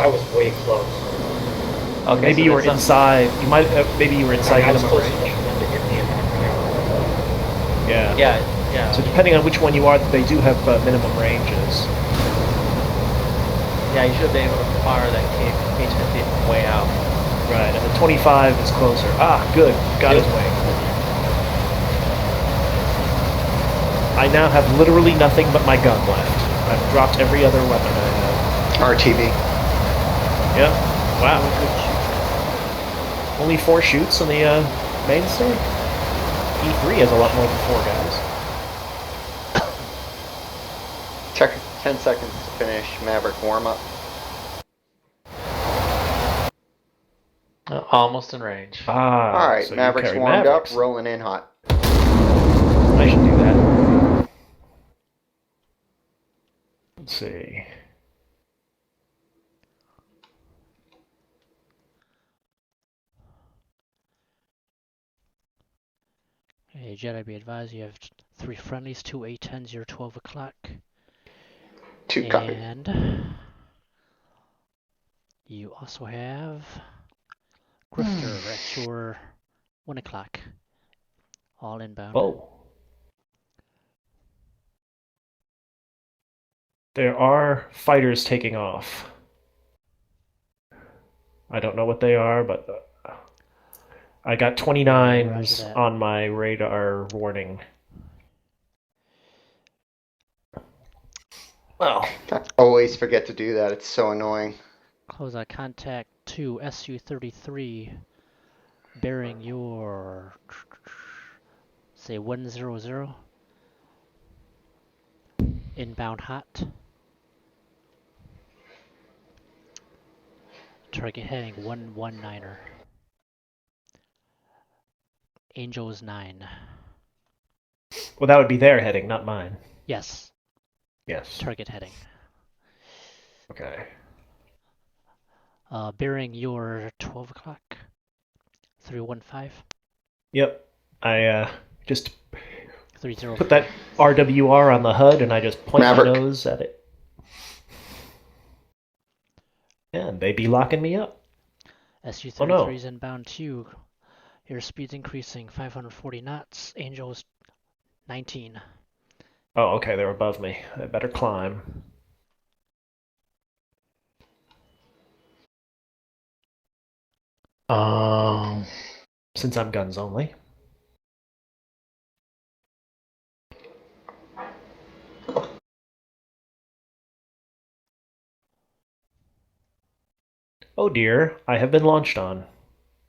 I was way close. Okay, Maybe so you were that's inside. You might. Maybe you were inside I was minimum close range. enough for them to hit me and knock me out. Yeah. Yeah. So depending on which one you are, they do have minimum ranges. Yeah, you should be able to fire that H-50 from way out. Right, and the 25 is closer. Ah, good. Got his wing. I now have literally nothing but my gun left. I've dropped every other weapon I have. RTV. Yep. Wow. Only 4 shoots on the mainstay? E3 has a lot more than 4 guys. 10 seconds to finish Maverick warm-up. Almost in range. Ah, Alright, so Maverick's warmed up, rolling in hot. I should do that. Let's see. Hey, Jedi, be advised, you have 3 friendlies, 2 A10s, you're 12 o'clock. 2 copy. And you also have Grifter at your 1 o'clock. All inbound. Oh. There are fighters taking off. I don't know what they are, but I got 29s on my radar warning. Well, I always forget to do that. It's so annoying. Close eye contact to SU-33, bearing your, say, 100. Inbound hot. Target heading 119er. Angels 9. well, that would be their heading, not mine. Yes, Yes. target heading. Okay. Bearing your 12 o'clock. 315. Yep. I just 30. put that RWR on the HUD and I just point Maverick. my nose at it. And they be locking me up. SU-33 is inbound too. Your speed's increasing 540 knots. Angels 19. Oh, okay, they're above me. I better climb. Since I'm guns only. Oh dear, I have been launched on.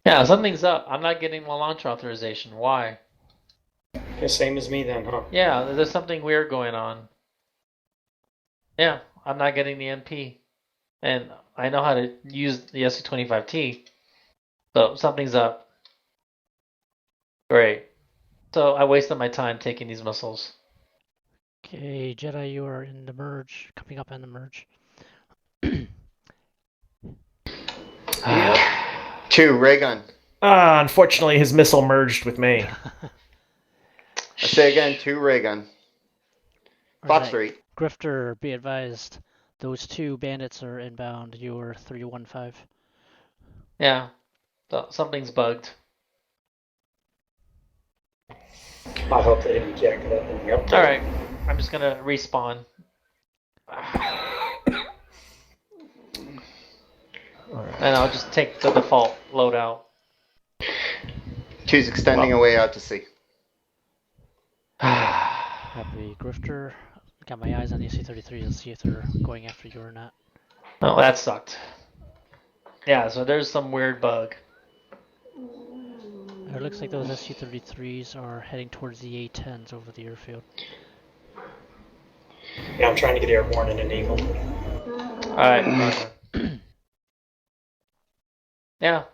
Yeah, something's up. I'm not getting my launch authorization. Why? The same as me then, huh? Yeah, there's something weird going on. Yeah, I'm not getting the MP. And I know how to use the SU-25T. So something's up. Great. So I wasted my time taking these missiles. Okay, Jedi, you are in the merge. Coming up in the merge. 2 ray gun. Ah, unfortunately his missile merged with me. I say again, 2 ray gun. Fox 3. Grifter, be advised. Those 2 bandits are inbound. You're 315. Yeah, so something's bugged. I hope they didn't jack it up in the update. Alright, I'm just gonna respawn. And I'll just take the default loadout. 2's extending away out to sea. Happy Grifter. Got my eyes on the SU-33 to see if they're going after you or not. Oh, that sucked. Yeah, so there's some weird bug. It looks like those SU-33s are heading towards the A-10s over the airfield. Yeah, I'm trying to get airborne in an Eagle. Alright. Yeah.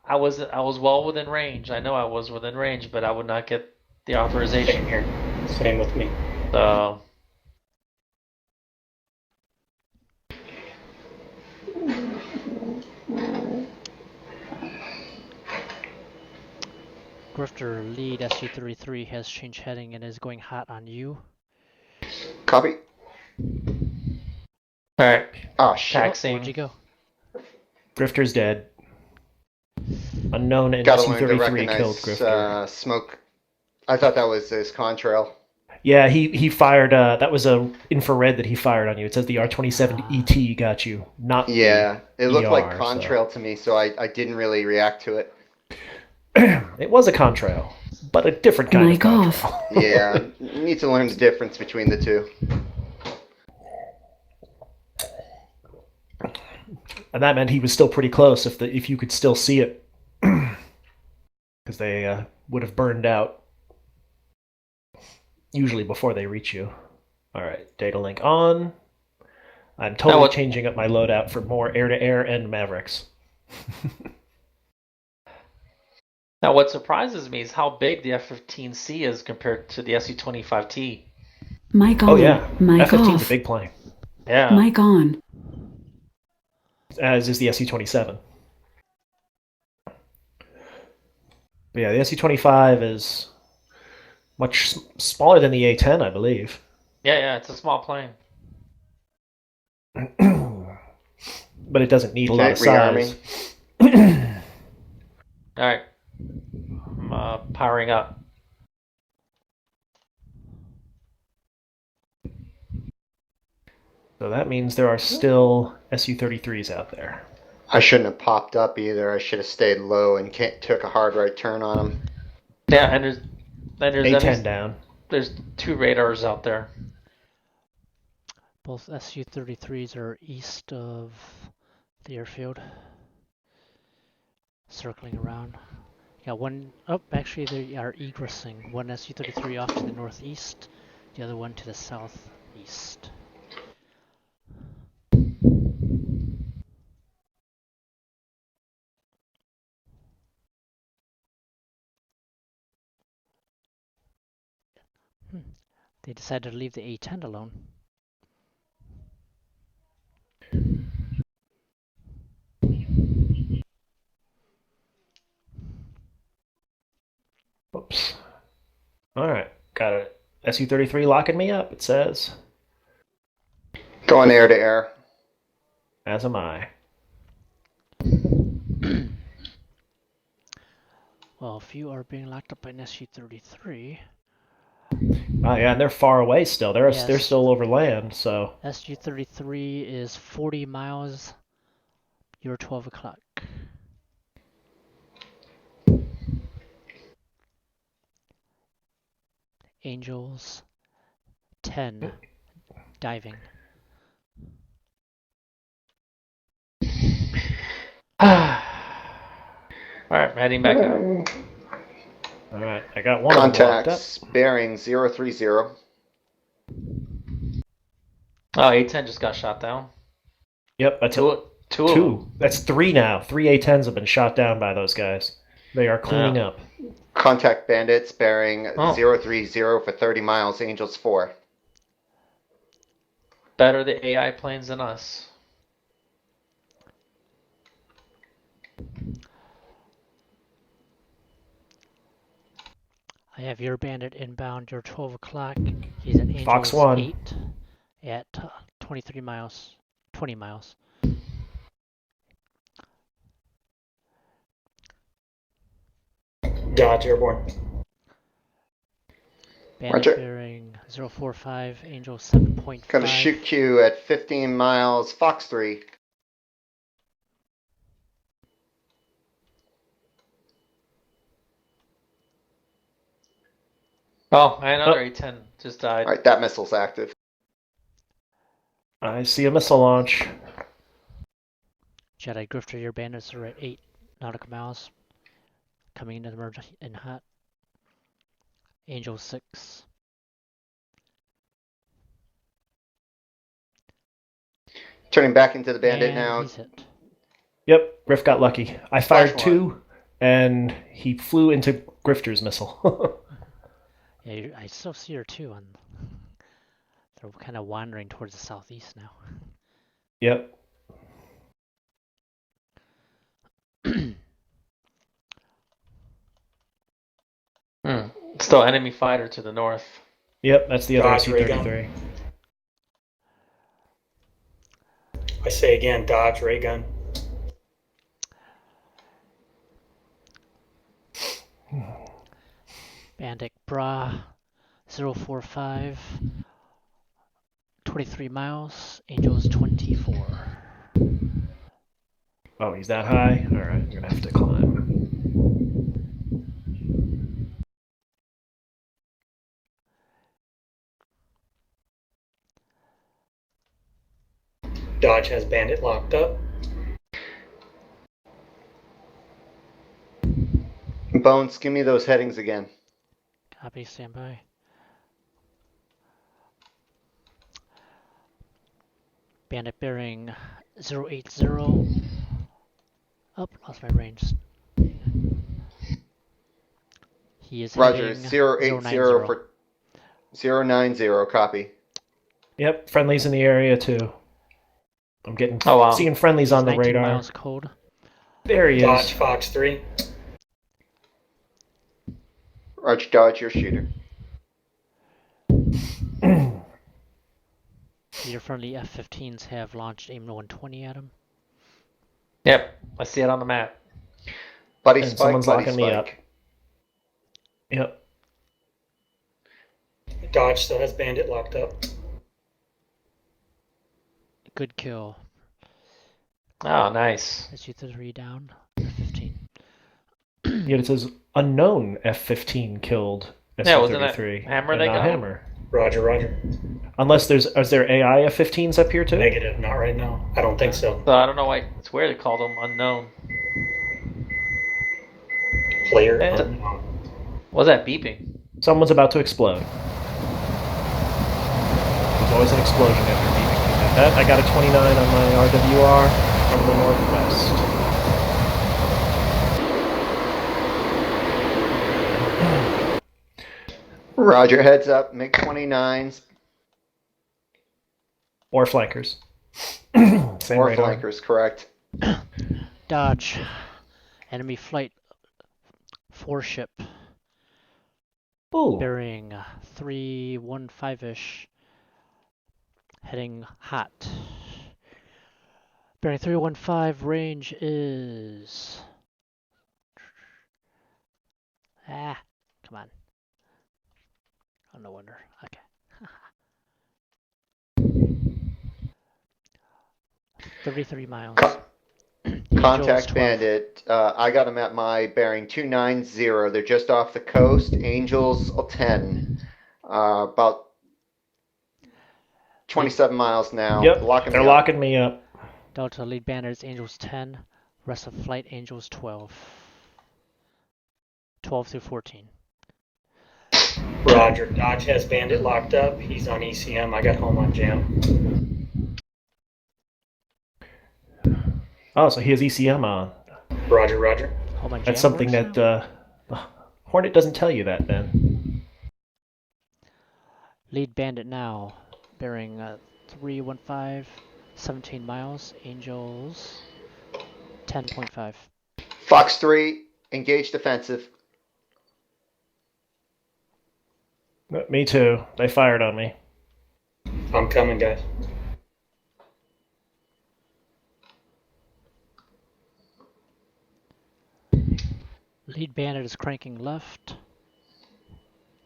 I was well within range. I know I was within range, but I would not get the authorization. Same here. Same with me. So Grifter, lead SU-33 has changed heading and is going hot on you. Copy. All right, Oh shit! Where'd taxing. you go? Grifter's dead. Unknown and Gotta learn to SU-33 killed recognize Grifter. smoke. I thought that was his contrail. Yeah, he fired. That was a infrared that he fired on you. It says the R-27 ET got you, not Yeah, it looked like ER, contrail to me, so I didn't really react to it. It was a contrail, but a different kind of contrail. Yeah, you need to learn the difference between the two. And that meant he was still pretty close if you could still see it, because they would have burned out usually before they reach you. All right, data link on. I'm totally changing up my loadout for more air-to-air and Mavericks. Now, what surprises me is how big the F-15C is compared to the SU-25T. Mic on. Oh yeah, Mic F-15's off. a big plane, Yeah. Mic on. as is the SU-27. But yeah, the SU-25 is much smaller than the A-10, I believe. Yeah, it's a small plane. But it doesn't need a lot of rearming. size. All right, I'm powering up. So that means there are still SU-33s out there. I shouldn't have popped up either. I should have stayed low and took a hard right turn on him. Yeah, and there's A-10 down. There's 2 radars out there. Both SU-33s are east of the airfield, circling around. Yeah, one. Oh, actually, they are egressing. One SU-33 off to the northeast, the other one to the southeast. They decided to leave the A-10 alone. Whoops. All right, got it. SU-33 locking me up, it says. Going air to air. As am I. Well, if you are being locked up by an SU-33... Oh yeah, and they're far away still. They're Yes. still over land, so... SU-33 is 40 miles. You're 12 o'clock. Angels 10 diving. All right, heading back out. All right, I got one locked up. Contacts bearing 030. Oh, A-10 just got shot down. Yep, that's Two of them. two. That's 3 now. 3 A-10s have been shot down by those guys. They are cleaning up. Contact bandits bearing Oh. 030 for 30 miles. Angels 4. Better the AI planes than us. I have your bandit inbound. You're 12 o'clock. He's at Angels Fox 1. 8 at 23 miles. 20 miles. Dodge airborne. Bandit Roger. bearing 045, Angel 7.5. Gonna shoot Q at 15 miles. Fox 3. Oh, another A-10 just died. Alright, that missile's active. I see a missile launch. Jedi Grifter, your bandits are at 8 nautical miles. Coming into the merge in hot. Angel 6. Turning back into the bandit And now. he's hit. Yep, Griff got lucky. I fired Flash 2, and he flew into Grifter's missile. Yeah, I still see her too. They're kind of wandering towards the southeast now. Yep. Still enemy fighter to the north. Yep, that's the other Dodge ray gun. SU-33. I say again, dodge, ray gun. Bandit Bra 045. 23 miles. Angels 24. Oh, he's that high? Alright, I'm gonna have to climb. Dodge has bandit locked up. Bones, give me those headings again. Copy, standby. Bandit bearing 080. Oh, lost my range. He is Roger, heading 080 for 090, copy. Yep, friendlies in the area too. I'm getting wow. seeing friendlies on the 19 radar. miles cold. There he Dodge, is. Fox 3. Roger, dodge your shooter. Your friendly F-15s have launched AIM 120 at him. Yep, I see it on the map. Buddy And spike, someone's buddy locking me up. spike. Yep. Dodge still has bandit locked up. Good kill. Oh, nice. SU-3 down. F-15. Yet it says unknown F-15 killed Yeah, wasn't that SU-33. Hammer and they not got? Hammer. Roger, roger. Unless is there AI F-15s up here too? Negative, not right now. I don't think so. So I don't know why. It's weird they called them unknown. Player And- unknown. What was that beeping? Someone's about to explode. There's always an explosion after beeping like that. I got a 29 on my RWR from the northwest. Roger, heads up, MiG-29s Or flankers. Same or radar. flankers, correct. Dodge. Enemy flight 4-ship. Ooh. Bearing 315-ish. Heading hot. Bearing 315, range is... Ah, come on. Oh, no wonder. Okay. 33 miles. Contact 12. bandit. I got them at my bearing 290. They're just off the coast. Angels 10. About 27 miles now. Yep, Locking they're me up. locking me up. Delta lead banners Angels 10. Rest of flight Angels 12. 12 through 14. Roger. Dodge has bandit locked up. He's on ECM. I got home on jam. Oh, so he has ECM on. Roger, roger. Home on That's jam something works that now? Hornet doesn't tell you that, Ben. Lead bandit now. Bearing 315. 17 miles. Angels 10.5. Fox 3, engage defensive. Me too. They fired on me. I'm coming, guys. Lead bandit is cranking left.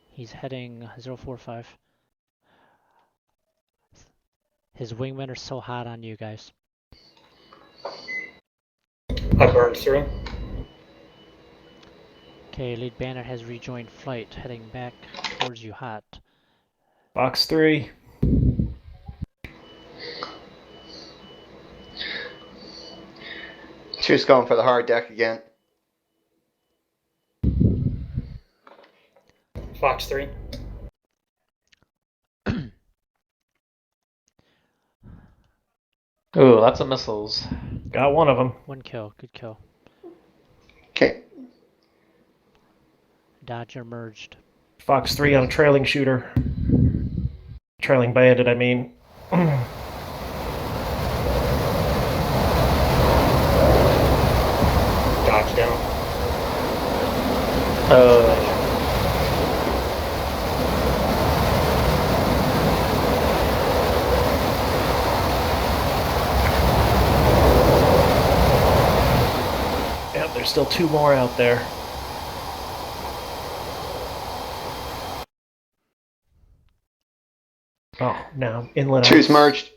He's heading 045. His wingmen are so hot on you guys. I burned through. Okay, lead bandit has rejoined flight, heading back towards you hot. Box 3. Two's going for the hard deck again. Fox 3. Ooh, lots of missiles. Got one of them. One kill, good kill. Okay. Dodger merged. Fox 3 on a trailing shooter. Trailing bandit, I mean. Dodge down. there's still 2 more out there. Oh, now inlet. Two's merged.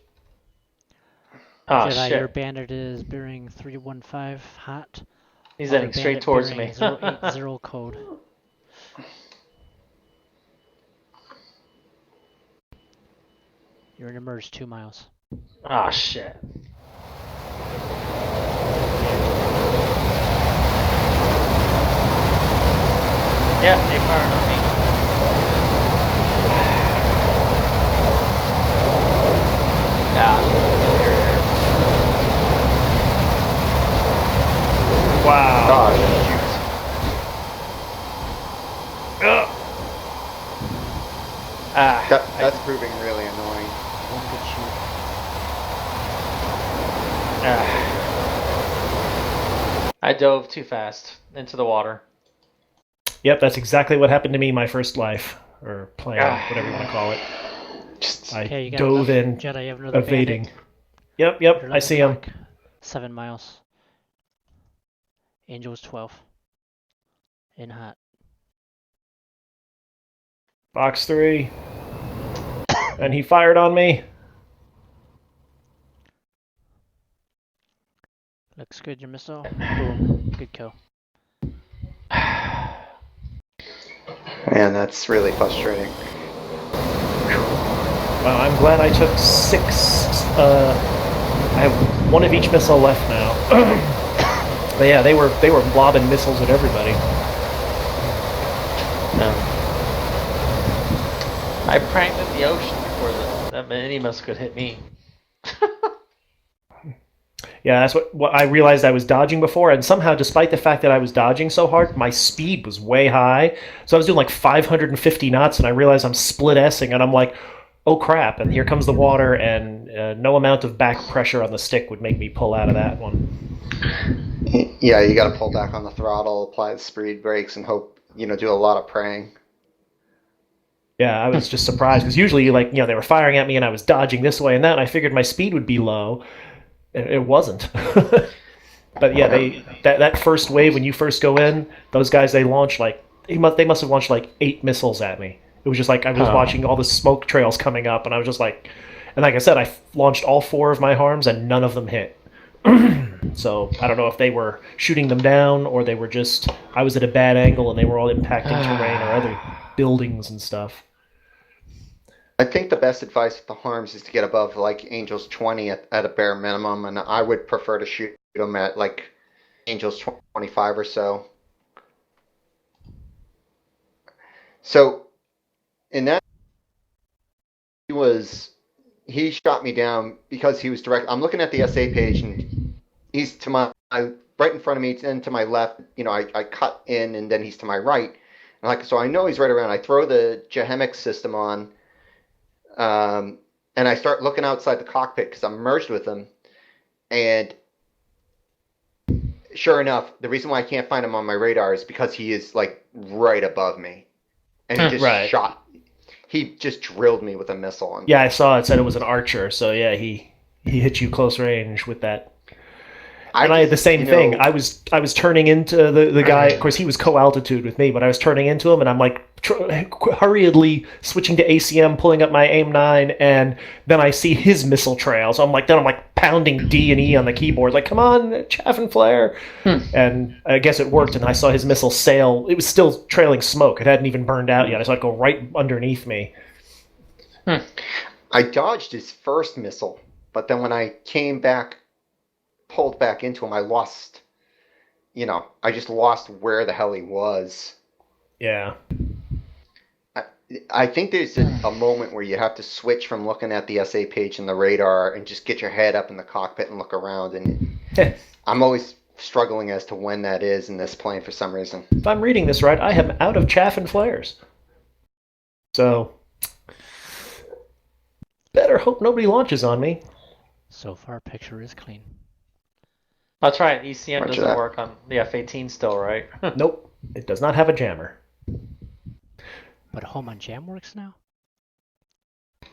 Oh, Jedi, shit. your bandit is bearing 315 hot. He's Other heading straight bandit towards bearing me. 080 code. You're in a merge 2 miles. Oh, shit. Yeah, they fired on me. Wow. Oh, shoot. That's proving really annoying. One good shoot. I dove too fast into the water. Yep, that's exactly what happened to me my first life. Or plane, whatever you want to call it. Okay, I you got dove another, in, Jedi, you have another evading. bandit. Yep, You're I see him. 7 miles. Angel's 12. In hot. Box 3. And he fired on me. Looks good, your missile. Boom. Good kill. Man, that's really frustrating. Wow, I'm glad I took 6. I have 1 of each missile left now. But yeah, they were lobbing missiles at everybody. I pranked in the ocean before that any missile could hit me. Yeah, that's what I realized I was dodging before, and somehow, despite the fact that I was dodging so hard, my speed was way high. So I was doing like 550 knots, and I realized I'm split S-ing, and I'm like, oh crap, and here comes the water, and no amount of back pressure on the stick would make me pull out of that one. Yeah, you got to pull back on the throttle, apply the speed brakes, and hope, do a lot of praying. Yeah, I was just surprised, because usually, they were firing at me, and I was dodging this way and that, and I figured my speed would be low. It wasn't. But yeah, that first wave, when you first go in, those guys, they launched they must have launched 8 missiles at me. It was just I was watching all the smoke trails coming up, and I was just and like I said, I launched all 4 of my harms, and none of them hit. So I don't know if they were shooting them down, or they were just, I was at a bad angle, and they were all impacting terrain or other buildings and stuff. I think the best advice with the harms is to get above Angels 20 at a bare minimum, and I would prefer to shoot them at Angels 25 or so. So in that, he shot me down because he was direct. I'm looking at the SA page, and he's to my right in front of me, and to my left. I cut in, and then he's to my right. And so I know he's right around. I throw the Jehemic system on. And I start looking outside the cockpit because I'm merged with him. And sure enough, the reason why I can't find him on my radar is because he is right above me. And he just shot. He just drilled me with a missile. Yeah, I saw it said it was an Archer. So yeah, he hit you close range with that. And I had the same thing. I was turning into the guy. Of course, he was co-altitude with me, but I was turning into him, and I'm hurriedly switching to ACM, pulling up my AIM-9, and then I see his missile trail. So I'm pounding D and E on the keyboard, come on, chaff and flare. And I guess it worked, and I saw his missile sail. It was still trailing smoke. It hadn't even burned out yet. I saw it go right underneath me. I dodged his first missile, but then when I pulled back into him, I lost, I just lost where the hell he was. Yeah. I think there's a moment where you have to switch from looking at the SA page and the radar and just get your head up in the cockpit and look around. And I'm always struggling as to when that is in this plane for some reason. If I'm reading this right, I am out of chaff and flares. So, better hope nobody launches on me. So far, picture is clean. That's right. ECM Roger doesn't that. work on the F-18 still, right? Nope. It does not have a jammer. But home on jam works now?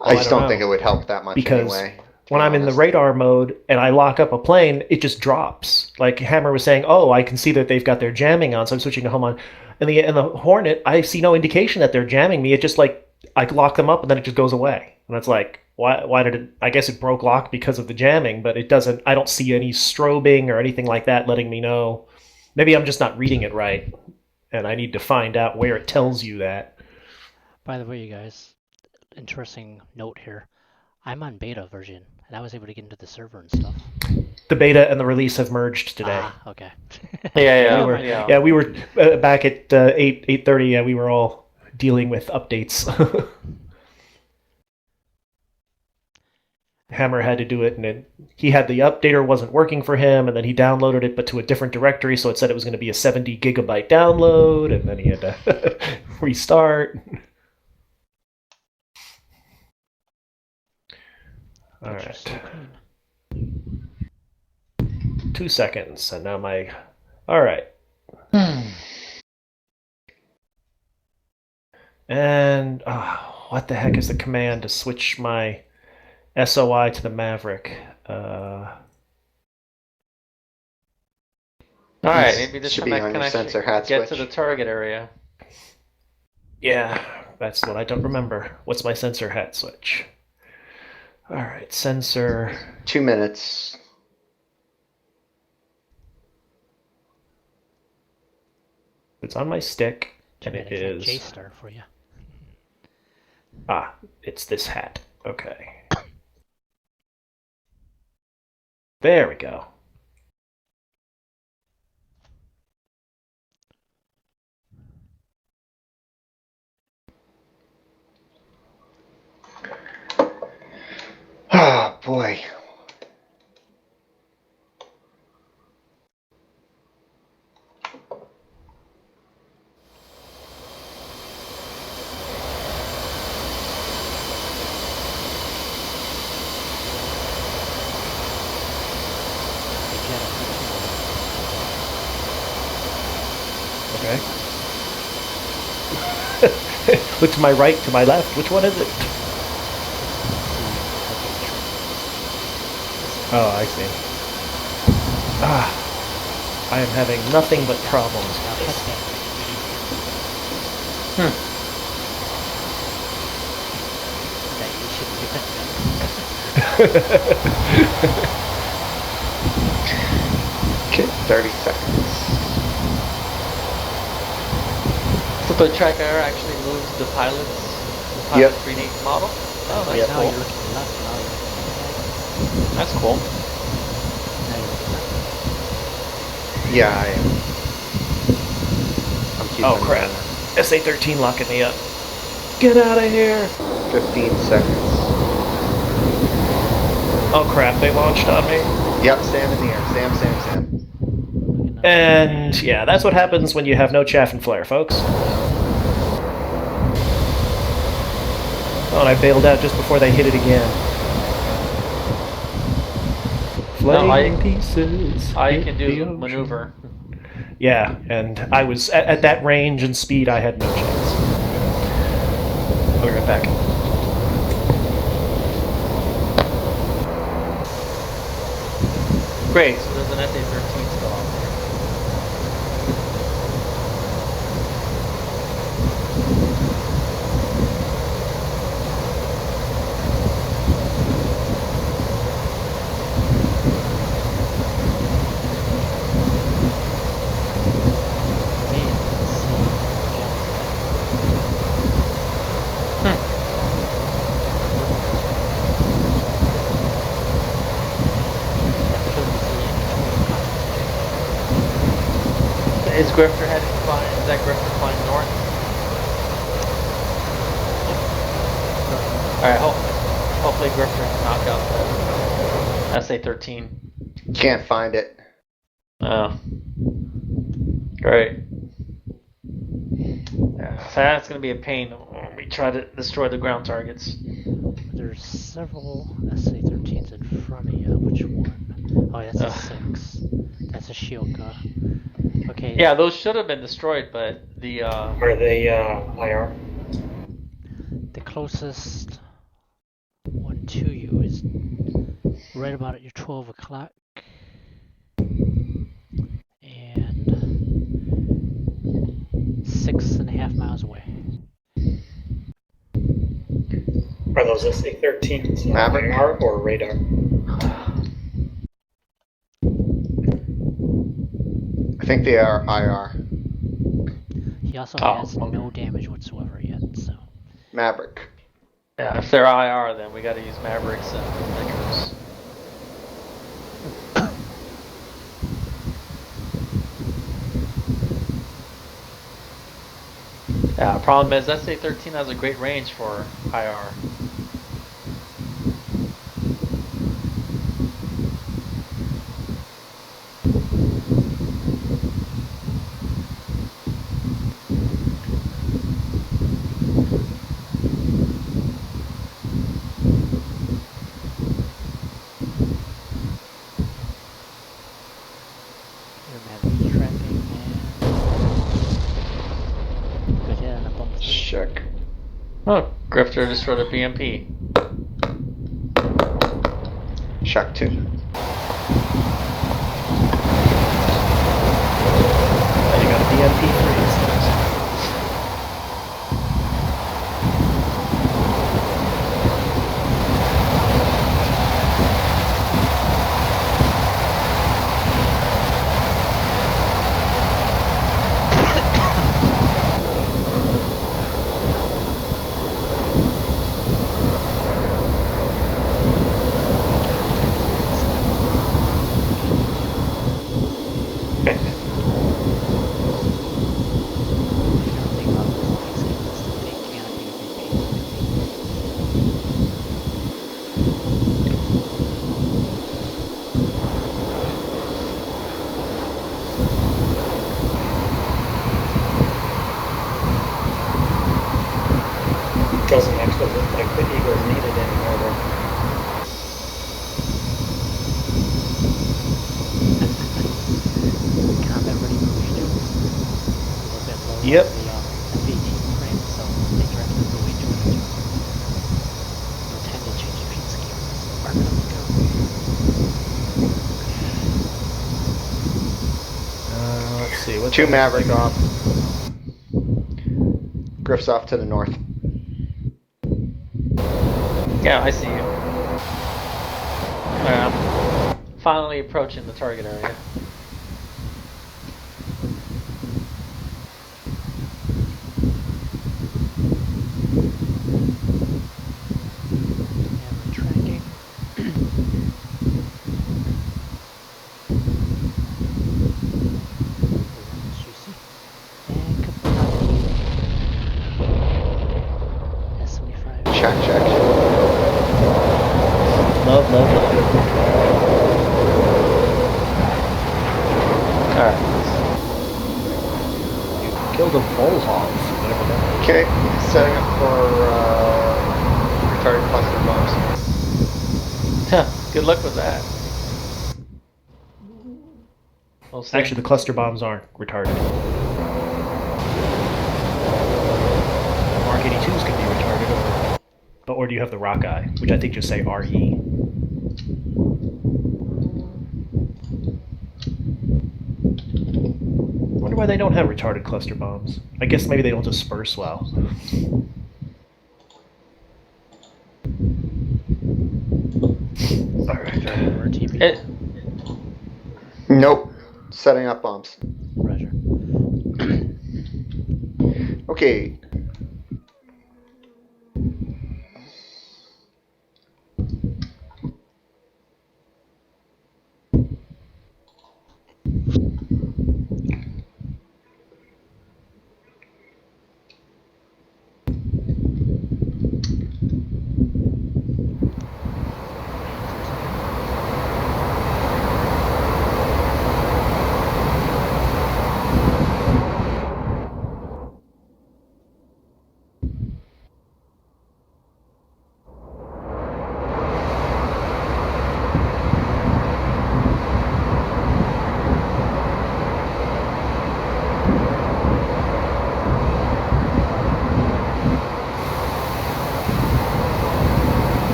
I just don't don't know. think it would help that much Because anyway. when I'm in the radar mode and I lock up a plane, it just drops. Like Hammer was saying, oh, I can see that they've got their jamming on, so I'm switching to home on. And the Hornet, I see no indication that they're jamming me. It just like I lock them up and then it just goes away. And it's like, why did it? I guess it broke lock because of the jamming, but it doesn't. I don't see any strobing or anything like that letting me know. Maybe I'm just not reading it right, and I need to find out where it tells you that. By the way, you guys, interesting note here. I'm on beta version, and I was able to get into the server and stuff. The beta and the release have merged today. Ah, okay. We were back at 8:30. Yeah, we were all dealing with updates. Hammer had to do it, and he had the updater wasn't working for him, and then he downloaded it, but to a different directory, so it said it was going to be a 70 gigabyte download, and then he had to restart. All right. 2 seconds, and now all right. And what the heck is the command to switch my SOI to the Maverick? All right, maybe this should time be I on can your actually sensor hat get switch. to the target area. Yeah, that's what I don't remember. What's my sensor hat switch? All right, sensor. 2 minutes. It's on my stick, and it is. JSTAR for you. It's this hat. Okay. There we go. Oh, boy. Okay. Look to my right, to my left. Which one is it? Oh, I see. I am having nothing but problems with this. Okay, 30 seconds. So the tracker actually moves the pilot 3D model? Oh, that's Now cool. you're looking left, now you're looking That's cool. right. Now you're looking left. Yeah, I am. I'm keeping Oh crap. SA-13 locking me up. Get out of here! 15 seconds. Oh crap, they launched on me. Yep, Sam in the air. Sam. Looking up. And yeah, that's what happens when you have no chaff and flare, folks. Oh, and I bailed out just before they hit it again. Flaming pieces. I hit can the do ocean. maneuver. Yeah, and I was at that range and speed, I had no chance. I'll be right back. Great, so there's an SA-13 still out there. Is Grifter heading flying? Is that Grifter flying north? Alright, hopefully Grifter can knock out the SA-13. Can't find it. Oh. Great. Yeah, so that's going to be a pain when we try to destroy the ground targets. There's several SA-13s in front of you. Which one? Oh, that's a 6. That's a Shioka. Okay. Yeah, those should have been destroyed, but the Are they IR? The closest one to you is right about at your 12 o'clock. And 6.5 miles away. Are those SA-13s Maverick? IR or radar? I think they are IR. He also Oh, has okay. no damage whatsoever yet, so. Maverick. Yeah, if they're IR, then we got to use Mavericks and Metros. Yeah, problem is SA-13 has a great range for IR. Your Maverick tracking and good hit on a bump. Check. Oh, Grifter just wrote a BMP. Check 2. And you got a BMP3. Doesn't actually look like the Eagle's needed anymore though. Combat ready boost too. A little bit low Yep. on the F-18 frame, so they directed the way to it. No time to change the paint scheme. Mark it up and go. Let's see. What's 2 Maverick off. Griff's off to the north. Yeah, I see you. Alright, I'm finally approaching the target area. Maverick tracking. Juicy. And Kapati. S-75. Check. Love. Alright. You killed a bullhog. Whatever that is. Okay, setting up for retarded cluster bombs. Good luck with that. We'll see. Actually, the cluster bombs aren't retarded. Mark 82s can be retarded, or do you have the Rockeye, which I think just say RE. Wonder why they don't have retarded cluster bombs. I guess maybe they don't disperse well. Alright. It, Nope. Setting up bombs. Roger. Okay.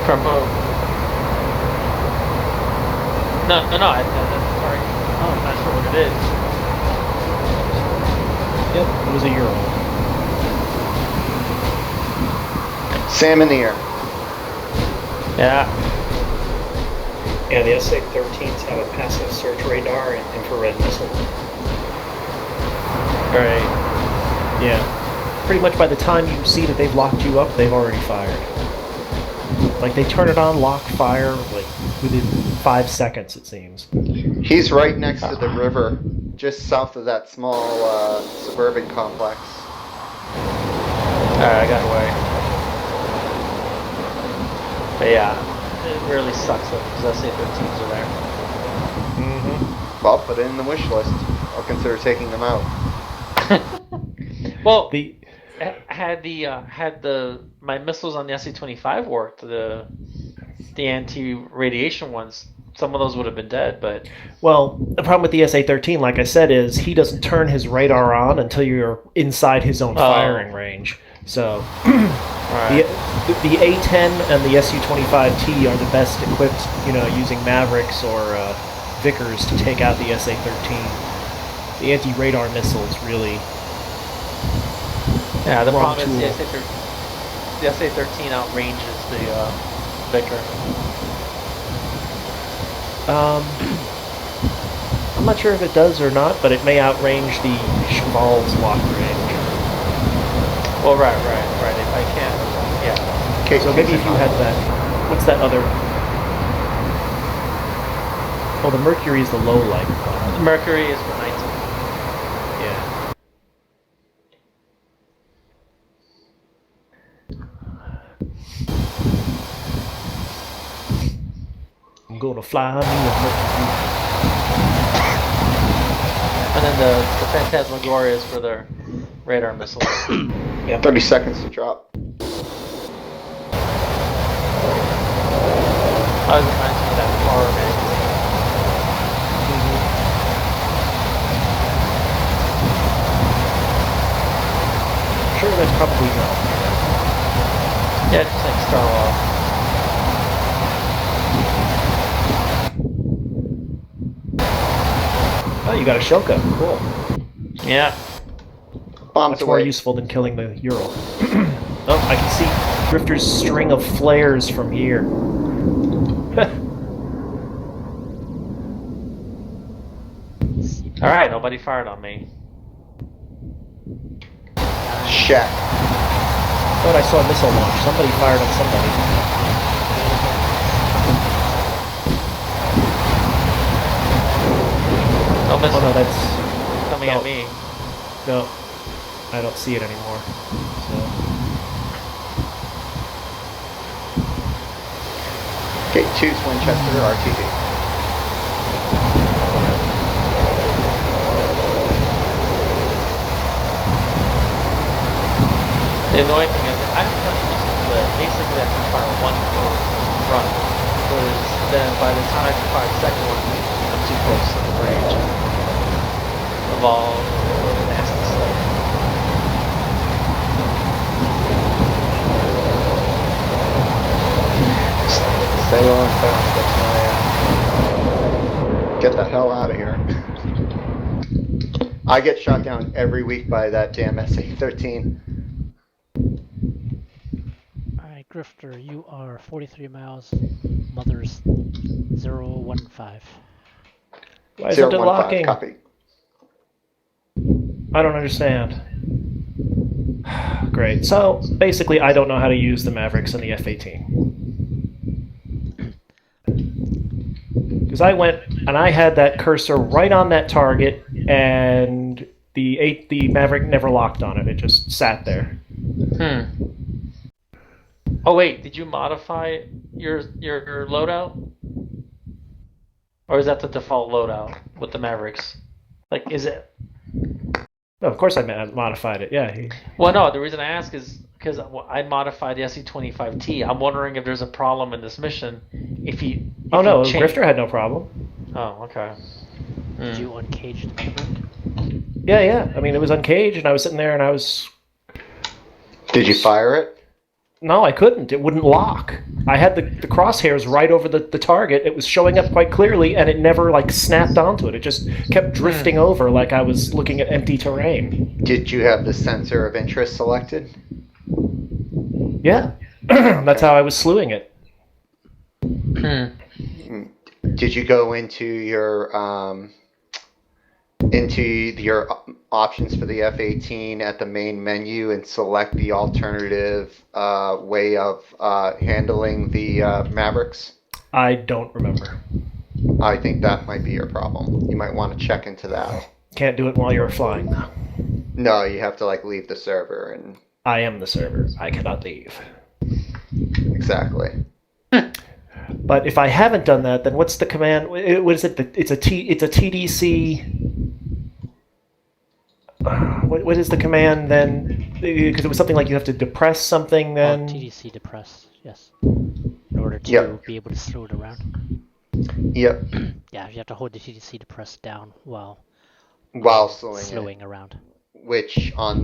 From who? No, that's sorry. Oh, I'm not sure what it is. Yep, it was a Euro. Sam in the air. Yeah. Yeah, the SA-13s have a passive search radar and infrared missile. Right. Yeah. Pretty much by the time you see that they've locked you up, they've already fired. Like, they turn it on, lock, fire, like, within 5 seconds, it seems. He's right next to the river, just south of that small suburban complex. Alright, I got away. But yeah, it really sucks that those SA-13s are there. Mm-hmm. Well, put it in the wish list. I'll consider taking them out. Well, The had my missiles on the SA-25 worked, the anti-radiation ones, some of those would have been dead. But Well, the problem with the SA-13, like I said, is he doesn't turn his radar on until you're inside his own firing range. So right. the A-10 and the Su-25T are the best equipped, using Mavericks or Vickers to take out the SA-13. The anti-radar missiles really. Yeah, the wrong problem is tool. the SA-13 outranges the Vicker. I'm not sure if it does or not, but it may outrange the Cheval's lock range. Well, right. If I can't, yeah. Okay, So maybe if you had that, what's that other? Oh, the Mercury is the low light one. Mercury is for nighttime. Yeah. I'm gonna fly me a Mercury. And then the Phantasmagoria is for their radar missiles. Yeah. 30 seconds to drop. I was reminds me of that horror magazine. Sure, that's probably not. Yeah, just like Star Wars. Oh, you got a Shoka. Cool. Yeah. Bombs Much more away. useful than killing the Ural. Oh, I can see Drifter's string of flares from here. Alright, nobody fired on me. Shit. Thought I saw a missile launch. Somebody fired on somebody. No Oh missile no, that's coming no. at me. no. I don't see it anymore. So. Okay, choose Winchester or RTD. The annoying thing is, I don't touch missiles, but basically I can fire one per run. Because then by the time I can fire the second one, I'm too close to the range of all the nasty stuff. Stay on fast, that's my get the hell out of here. I get shot down every week by that damn SA-13. Alright, Grifter, you are 43 miles, Mother's 015. Why isn't it 015, locking? copy. I don't understand. Great. So, basically, I don't know how to use the Mavericks and the F-18. Because I went and I had that cursor right on that target, and the Maverick never locked on it. It just sat there. Oh wait, did you modify your loadout? Or is that the default loadout with the Mavericks? Like, is it? No, of course I modified it. Yeah. Well, no. The reason I ask is because I modified the SE-25T. I'm wondering if there's a problem in this mission. If Oh no, change... Grifter had no problem. Oh, okay. Did you uncage the Maverick? Yeah. I mean, it was uncaged, and I was sitting there, and I was. Did you fire it? No, I couldn't. It wouldn't lock. I had the crosshairs right over the target. It was showing up quite clearly, and it never like snapped onto it. It just kept drifting over like I was looking at empty terrain. Did you have the sensor of interest selected? Yeah, that's how I was slewing it. Did you go into your options for the F-18 at the main menu and select the alternative way of handling the Mavericks? I don't remember. I think that might be your problem. You might want to check into that. Can't do it while you're flying, though. No, you have to like leave the server and. I am the server. I cannot leave. Exactly. But if I haven't done that, then what's the command? What is it? It's a TDC. What is the command then? Because it was something like you have to depress something then. TDC depress, yes. In order to be able to slow it around. Yep. Yeah, you have to hold the TDC depress down while slowing around. Which at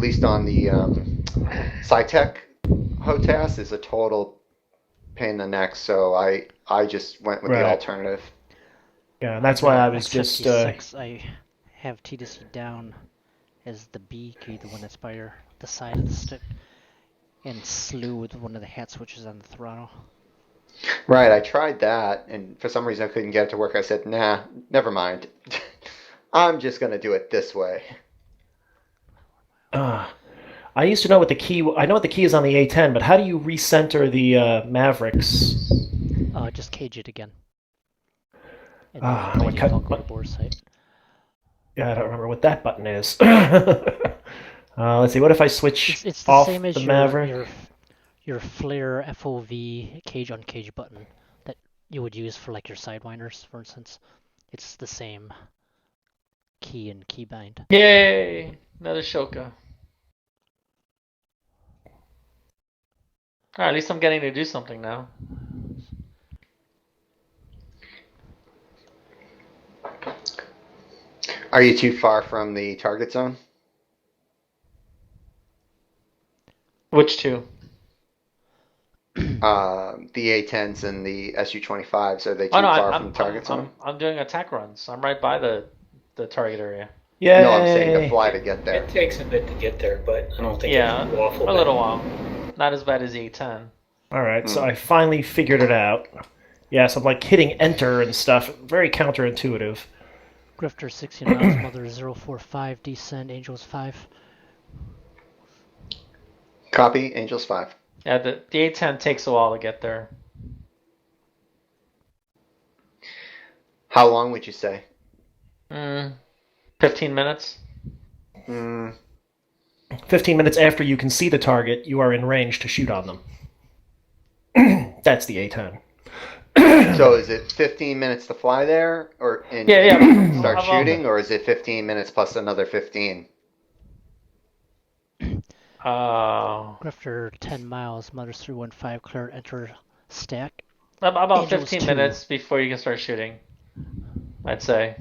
least on the SciTech HOTAS is a total pain in the neck. So I just went with the alternative. Yeah, and that's why I was just. I have TDC down as the B key, the one that's by the side of the stick, and slew with one of the hat switches on the throttle. Right, I tried that, and for some reason I couldn't get it to work. I said, nah, never mind. I'm just going to do it this way. I used to know what the key. I know what the key is on the A10, but how do you recenter the Mavericks? Just cage it again. And bore sight. Yeah, I don't remember what that button is. Let's see. What if I switch it's the off same as the Maverick? Your flare FOV cage on cage button that you would use for like your sidewinders, for instance. It's the same key and keybind. Yay! Another Shoka. Alright, at least I'm getting to do something now. Are you too far from the target zone? Which two? The A10s and the Su-25s, are they too far from the target zone? I'm doing attack runs. I'm right by the target area. Yeah. No, I'm saying to fly to get there. It takes a bit to get there, but I don't think it's awful. A little while. Not as bad as the A10. All right, so I finally figured it out. Yes, I'm like hitting enter and stuff. Very counterintuitive. Grifter 16 miles, Mother 045, descend, Angels 5. Copy, Angels 5. Yeah, the A10 takes a while to get there. How long would you say? 15 minutes. 15 minutes after you can see the target, you are in range to shoot on them. That's the A10. So is it 15 minutes to fly there, or start shooting, or is it 15 minutes plus another 15? Grifter 10 miles, Mother 315, clear, enter stack. About Angels 15 2. minutes before you can start shooting, I'd say.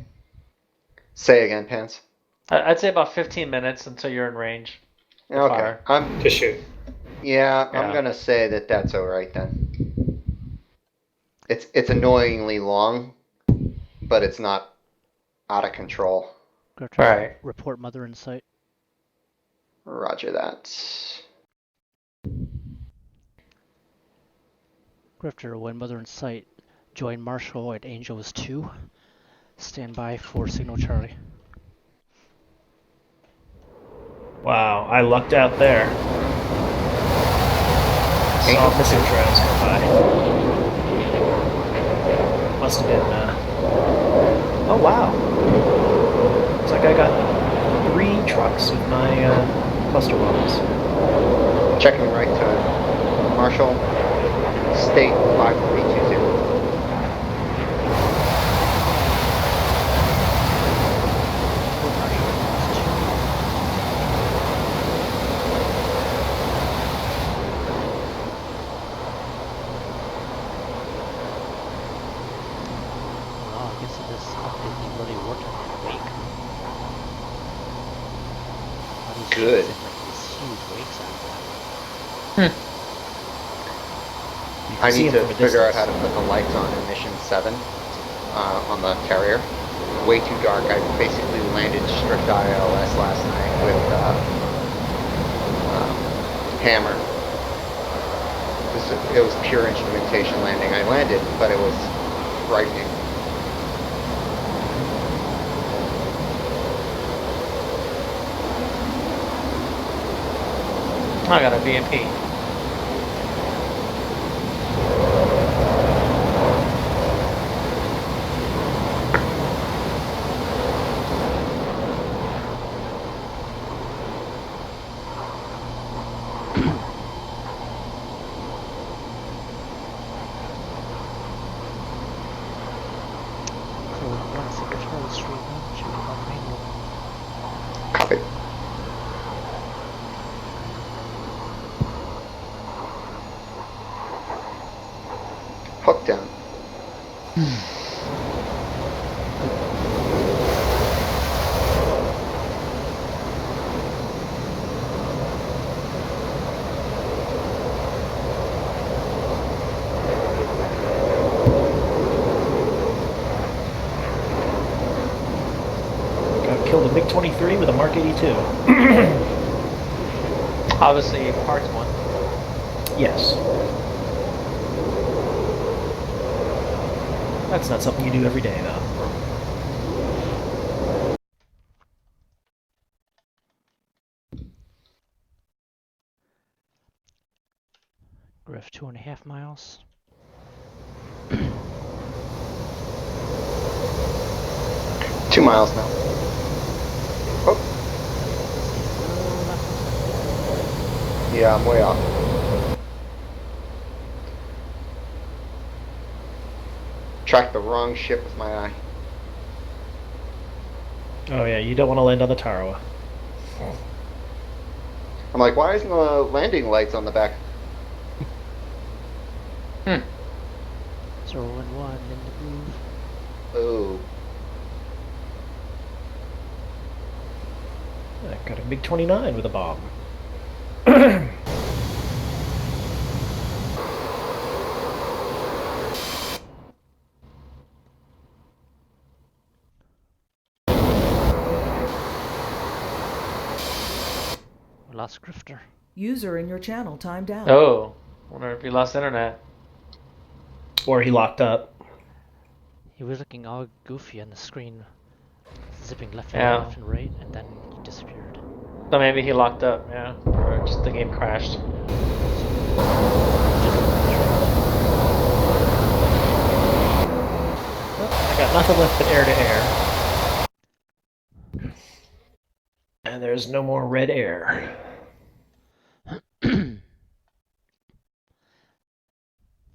Say again, Pants. I'd say about 15 minutes until you're in range. Okay. To shoot. Yeah, I'm gonna say that's all right then. It's annoyingly long, but it's not out of control. Grifter, report Mother in sight. Roger that. Grifter, when Mother in sight, join Marshal at Angels 2. Stand by for signal Charlie. Wow, I lucked out there. Saw missing trails go by. Must have been, oh wow. Looks like I got 3 trucks with my cluster bombs. Checking right to Marshall, State 5320. Good. Like these huge wakes out of that. I see need him to from a figure out distance. how to put the lights on in Mission 7 on the carrier. Way too dark. I basically landed strict ILS last night with Hammer. It was pure instrumentation landing. I landed, but it was frightening. I got a BMP. Copy. Hook down. Killed a MiG-23 with a Mark 82. Obviously, parts one. Yes. That's not something you do every day, though. Griff 2.5 miles. 2 miles now. Oh. Yeah, I'm way off. Tracked the wrong ship with my eye. Oh yeah, you don't want to land on the Tarawa. I'm like, why isn't the landing lights on the back? 0 and 1 in the groove. Oh. I got a MiG-29 with a bomb. We lost Grifter. User in your channel timed out. Oh, wonder if he lost internet. Or he locked up. He was looking all goofy on the screen, zipping left and right, and then he disappeared. So maybe he locked up, yeah. Or just the game crashed. I got nothing left but air to air. And there's no more red air.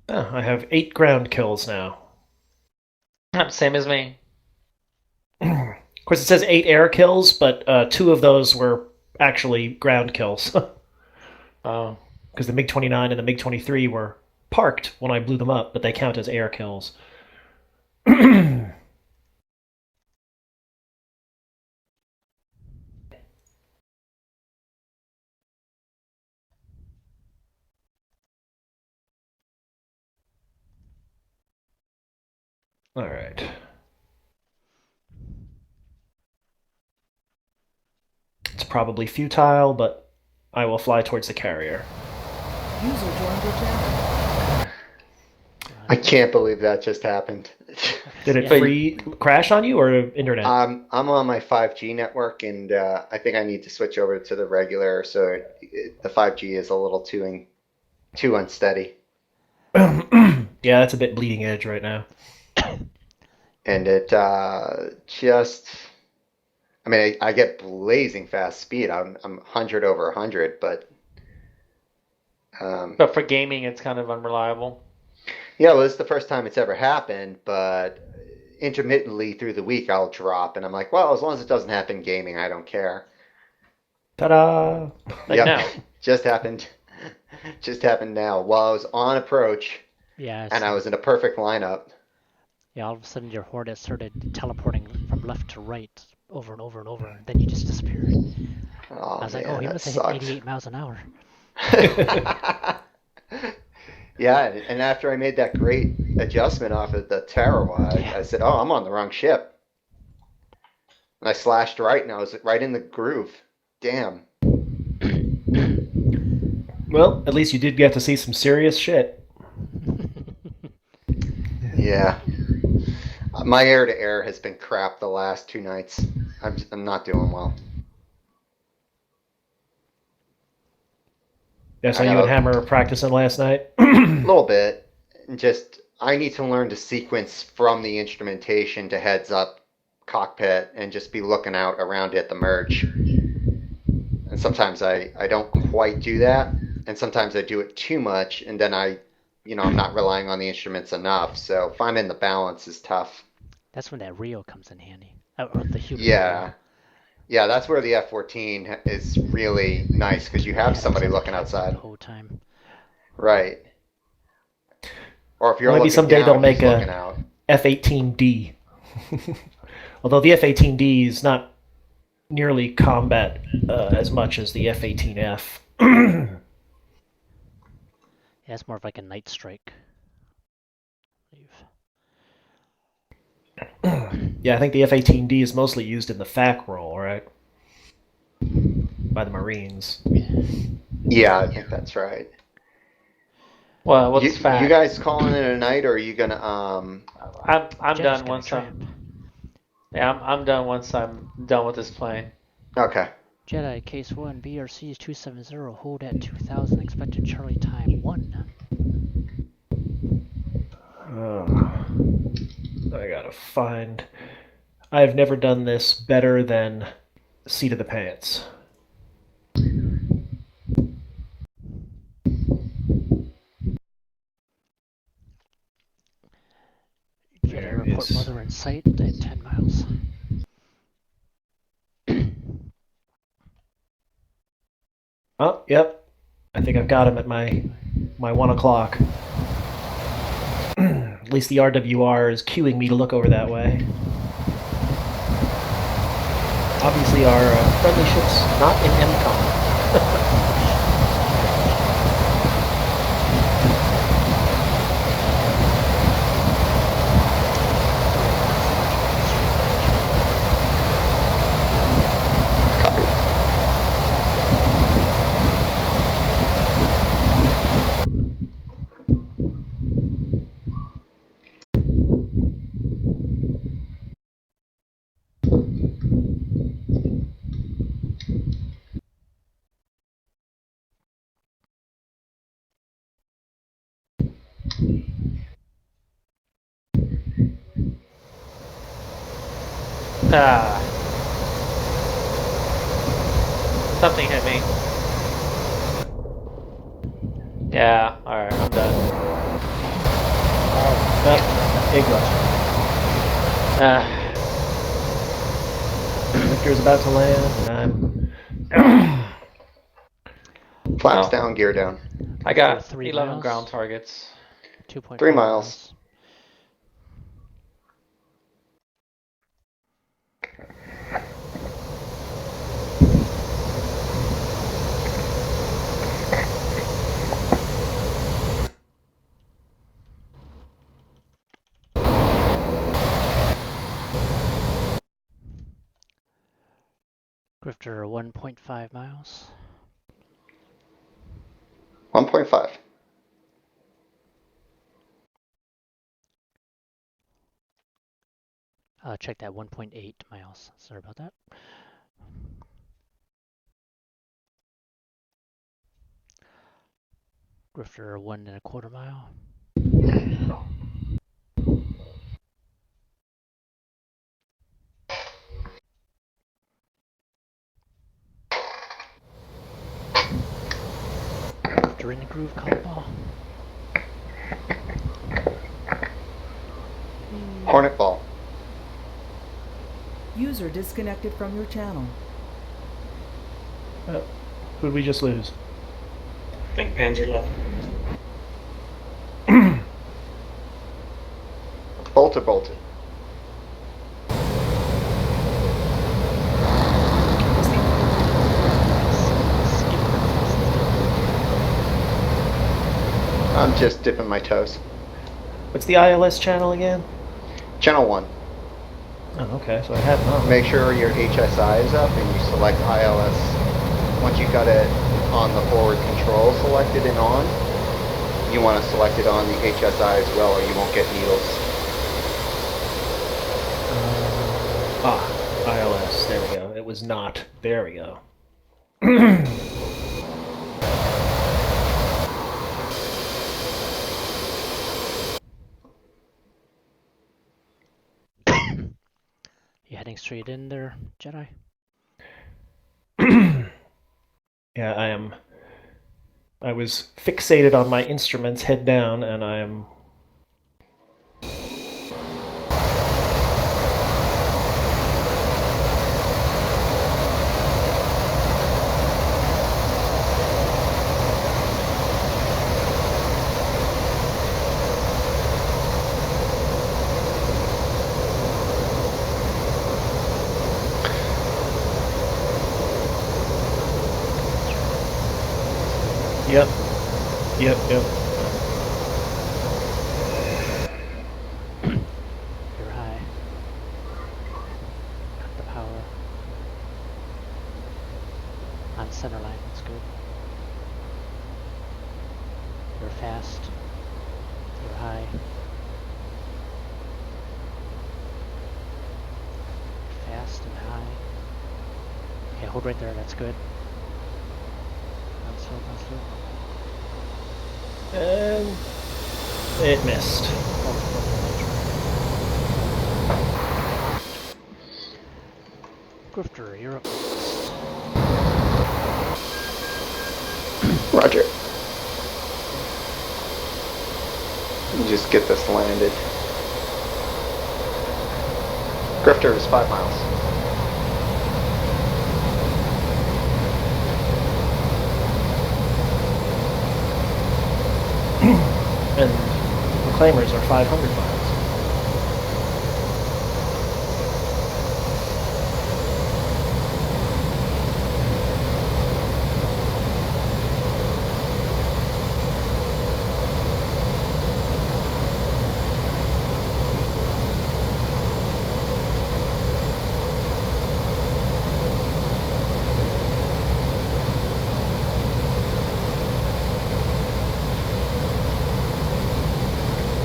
Oh, I have 8 ground kills now. Same as me. Of course, it says 8 air kills, but 2 of those were actually ground kills. Oh. Because the MiG-29 and the MiG-23 were parked when I blew them up, but they count as air kills. All right. It's probably futile, but I will fly towards the carrier. User joined your channel. I can't believe that just happened. Did it crash on you or internet? I'm on my 5G network, and I think I need to switch over to the regular, so the 5G is a little too unsteady. Yeah, that's a bit bleeding edge right now. And it just... I mean, I get blazing fast speed. I'm 100 over 100, but... But for gaming, it's kind of unreliable. Yeah, well, this is the first time it's ever happened, but intermittently through the week I'll drop, and I'm like, well, as long as it doesn't happen gaming, I don't care. Ta-da! Like now. Just happened. Just happened now. While I was on approach, Yeah. and I was in a perfect lineup. Yeah, all of a sudden your horde started teleporting from left to right over and over and over, and then you just disappeared. Oh, I was like, man, oh, he that must have sucked. hit 88 miles an hour. Yeah, and after I made that great adjustment off of the Tarawa, I said, "Oh, I'm on the wrong ship." And I slashed right, and I was right in the groove. Damn. Well, at least you did get to see some serious shit. Yeah. My air-to-air has been crap the last 2 nights. I'm not doing well. Yeah, so I you have and a- Hammer were practicing last night? A little bit. Just I need to learn to sequence from the instrumentation to heads up cockpit and just be looking out around at the merge. And sometimes I don't quite do that, and sometimes I do it too much, and then I'm not relying on the instruments enough. So finding the balance is tough. That's when that Rio comes in handy. Or the human Yeah. Rio. Yeah, that's where the F-14 is really nice because you have somebody looking outside. The whole time. Right. Or if you're Well, maybe looking someday down, they'll make he's looking out. a F-18D. Although the F-18D is not nearly combat as much as the F-18F. Yeah, it's more of like a night strike. Yeah, I think the F-18D is mostly used in the FAC role, right? By the Marines. Yeah, I think that's right. Well, what's You fact? guys calling it a night, or are you gonna I'm Jet's done gonna once tramp. I'm done once I'm done with this plane. Okay. Jedi Case 1, BRC 270, hold at 2000, expected Charlie time 1. I gotta find... I've never done this better than Seat of the Pants. Jedi report mother in sight at 10 miles. Oh, yep. I think I've got him at my 1 o'clock. At least the RWR is cueing me to look over that way. Obviously, our friendly ship's not in MCOM. Something hit me. Yeah, alright, I'm done. Victor's about to land, and Flaps Oh. down, gear down. I got 3 11 miles. ground targets. 2.5 3 miles. Grifter 1.5 miles. 1.5. Check that 1.8 miles. Sorry about that. Grifter 1.25 mile. Grifter in the groove, call. Hornet ball. User disconnected from your channel. who'd we just lose? I think Panzer left. Bolted. I'm just dipping my toes. What's the ILS channel again? Channel 1. Oh, okay, so I have it on. Make sure your HSI is up and you select ILS. Once you've got it on the forward control selected and on, you want to select it on the HSI as well or you won't get needles. ILS, there we go. It was not. There we go. You heading straight in there, Jedi? Yeah, I am. I was fixated on my instruments head down, and I am. Yep. Yep. You're high. Got the power. On center line, that's good. You're fast. You're high. Fast and high. Okay, hold right there, that's good. Not slow, not slow. And it missed. Grifter, you're up. Roger. Let me just get this landed. Grifter is 5 miles. And reclaimers are 500 miles.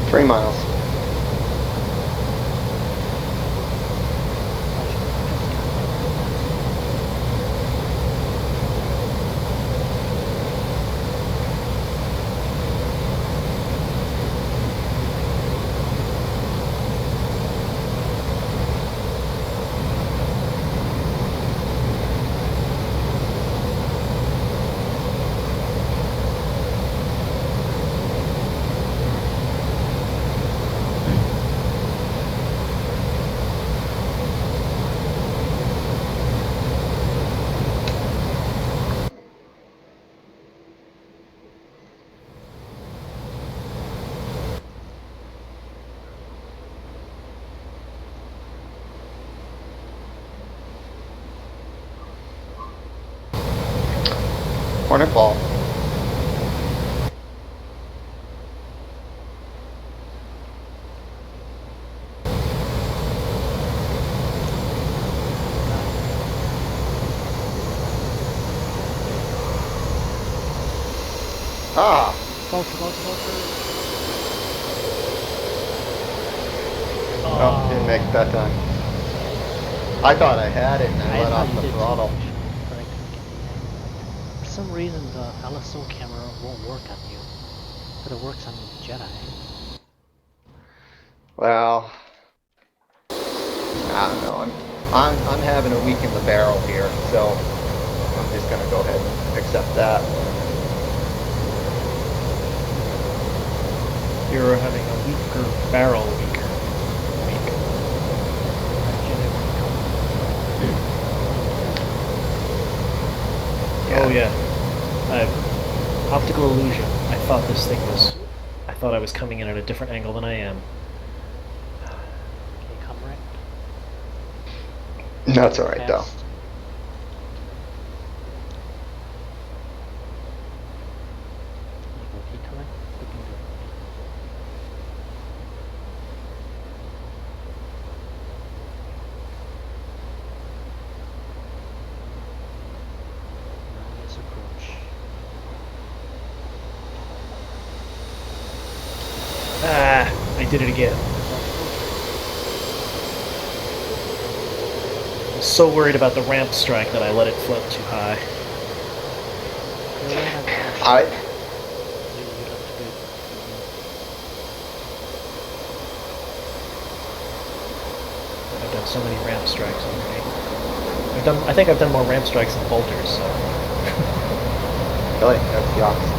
Three miles. Hornet ball. Ah! Oh, didn't make it that time. I thought I had it and I let thought off you the did too, throttle. but I couldn't get it. For some reason, the LSO camera won't work on you, but it works on Jedi. Well, I don't know. I'm having a week in the barrel here, so I'm just gonna go ahead and accept that. You're having a weaker barrel week. Yeah. Oh yeah. Optical illusion. I thought this thing was... I thought I was coming in at a different angle than I am. Okay, come right. That's alright though. Fast. You go keep coming. Looking good. did it again. I was so worried about the ramp strike that I let it float too high. I You looked good. I've done so many ramp strikes already. I think I've done more ramp strikes than bolters, so. really, that's the opposite.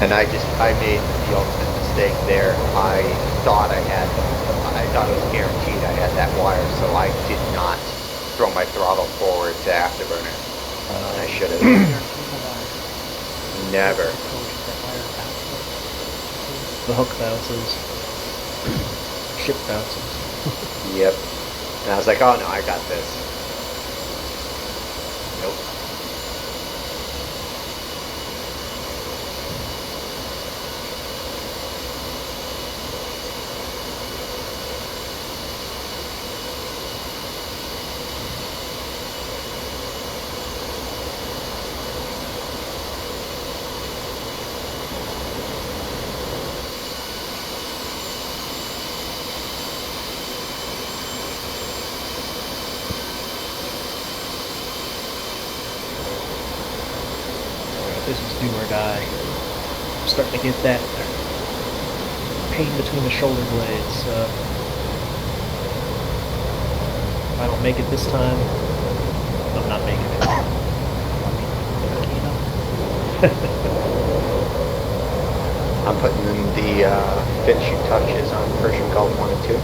And I made the ultimate mistake there. I thought it was guaranteed I had that wire, so I did not throw my throttle forward to afterburner. I should have. Never. The hook bounces. Ship bounces. Yep. And I was like, oh no, I got this. Nope. This is do or die. I'm starting to get that pain between the shoulder blades. If I don't make it this time, I'm not making it. I'm putting in the finishing touches on Persian Gulf 1 and 2.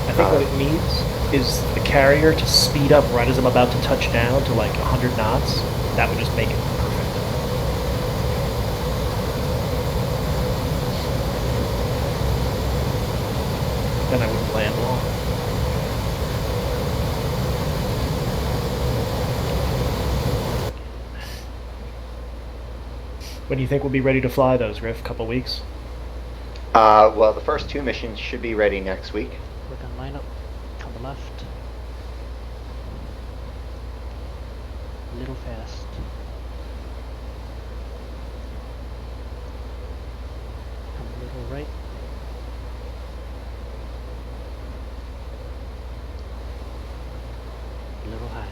I think what it needs is the carrier to speed up right as I'm about to touch down to like 100 knots. That would just make it perfect. Then I wouldn't land long. When do you think we'll be ready to fly those, Griff? Couple weeks? Well, the first 2 missions should be ready next week. Work on line up. On the left. A little fast. Come a little right. A little high.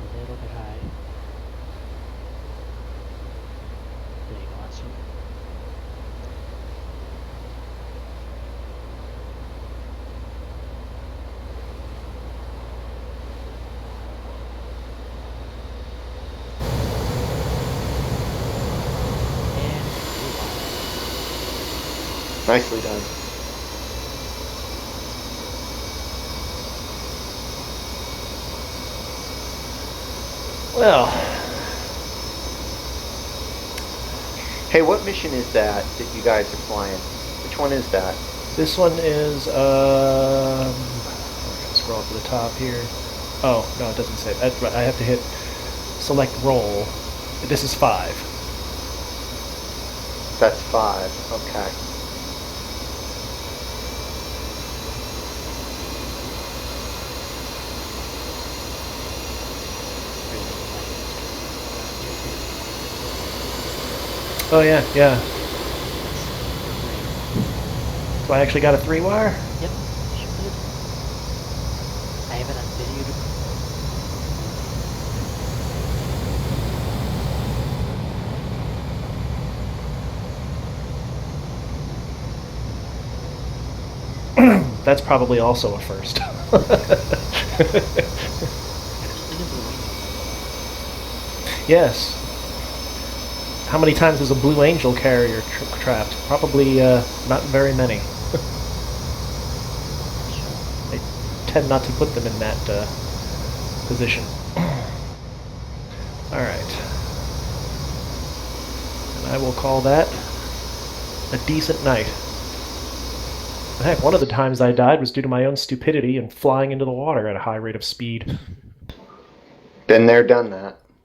A little bit high. There you go, that's it. And move Nicely done. Well, Hey, what mission is that you guys are flying? Which one is that? this one is, I'm gonna scroll up to the top here. Oh, no, it doesn't say. That's right. I have to hit select roll. This is 5. That's 5. Okay. Oh, yeah, yeah. So I actually got a 3-wire? Yep, sure did. I have it on video. That's probably also a first. Yes. How many times has a Blue Angel carrier trapped? Probably not very many. They tend not to put them in that position. Alright. And I will call that a decent night. Heck, one of the times I died was due to my own stupidity and flying into the water at a high rate of speed. Been there, done that.